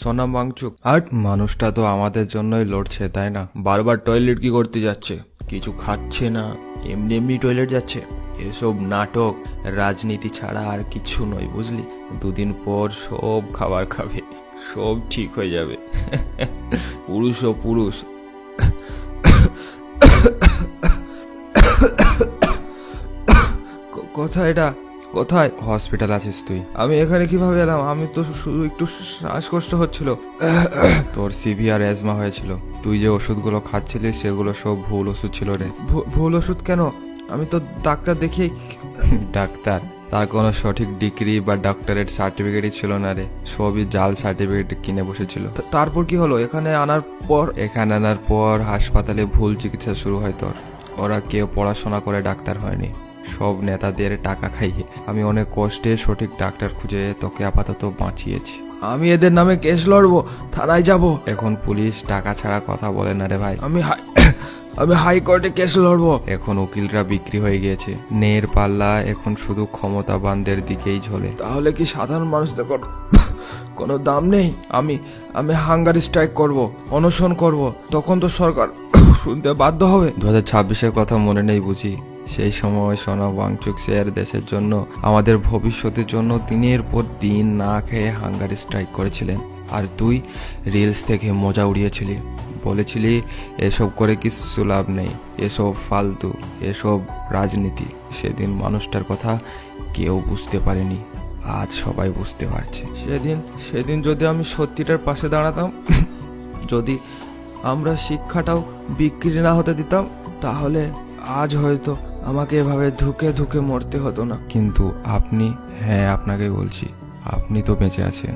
সোনা বাংচুক। আর মানুষটা তো আমাদের জন্যই লড়ছে, তাই না? বারবার টয়লেট কি করতে যাচ্ছে, কিছু খাচ্ছে না, এমনি এমনি টয়লেট যাচ্ছে। এসব নাটক, রাজনীতি ছাড়া আর কিছু নয়, বুঝলি? দুদিন পর সব খাবার খাবে, সব ঠিক হয়ে যাবে। পুরুষ ও পুরুষ। কোথায় এটা? কোথায়? হসপিটাল আছিস তুই? আমি এখানে কিভাবে এলাম? আমি তো শুধু একটু শ্বাসকষ্ট হচ্ছিল। তোর সিভিয়ার অ্যাজমা হয়েছিল। তুই যে ওষুধগুলো খাচ্ছিলিস সেগুলো সব ভুল ওষুধ ছিল রে। ভুল ওষুধ কেন? আমি তো ডাক্তার দেখিয়ে। ডাক্তার? তার কোনো সঠিক ডিগ্রি বা ডক্টরেট সার্টিফিকেটই ছিল না রে, সবই জাল সার্টিফিকেট কিনে বসেছিল। তারপর কি হলো? এখানে আনার পর হাসপাতালে ভুল চিকিৎসা শুরু হয় তোর। ওরা কেউ পড়াশোনা করে ডাক্তার হয়নি, সব নেতাদের টাকা খাইয়ে। আমি অনেক কষ্টে সঠিক ডাক্তার খুঁজে তোকে আপাতত বাঁচিয়েছি। আমি এদের নামে কেস লড়বো, থানায় যাব। এখন পুলিশ টাকা ছাড়া কথা বলে না রে ভাই। আমি হাইকোর্টে কেস লড়বো। এখন উকিলরা বিক্রি হয়ে গিয়েছে, ন্যায়ের পাল্লা এখন শুধু ক্ষমতাবানদের দিকেই ঝোলে। তাহলে কি সাধারণ মানুষদের কোনো দাম নেই? আমি হাঙ্গারি স্ট্রাইক করব, অনশন করব, তখন তো সরকার শুনতে বাধ্য হবে। 2026-এর কথা মনে নেই বুঝি? সেই সময় সোনা ওয়াংচুক স্যার দেশের জন্য, আমাদের ভবিষ্যতের জন্য দিনের পর দিন না খেয়ে হাঙ্গারি স্ট্রাইক করেছিলেন। আর তুই রিলস থেকে মজা উড়িয়েছিলি, বলেছিলি এসব করে কিছু লাভ নেই, এসব ফালতু, এসব রাজনীতি। সেদিন মানুষটার কথা কেউ বুঝতে পারেনি, আজ সবাই বুঝতে পারছে। সেদিন যদি আমি সত্যিটার পাশে দাঁড়াতাম, যদি আমরা শিক্ষাটাও বিক্রি না হতে দিতাম, তাহলে আজ হয়তো আমাকে এভাবে ধুকে ধুকে মরতে হতো না। কিন্তু আপনি, হ্যাঁ আপনাকে বলছি, আপনি তো বেঁচে আছেন।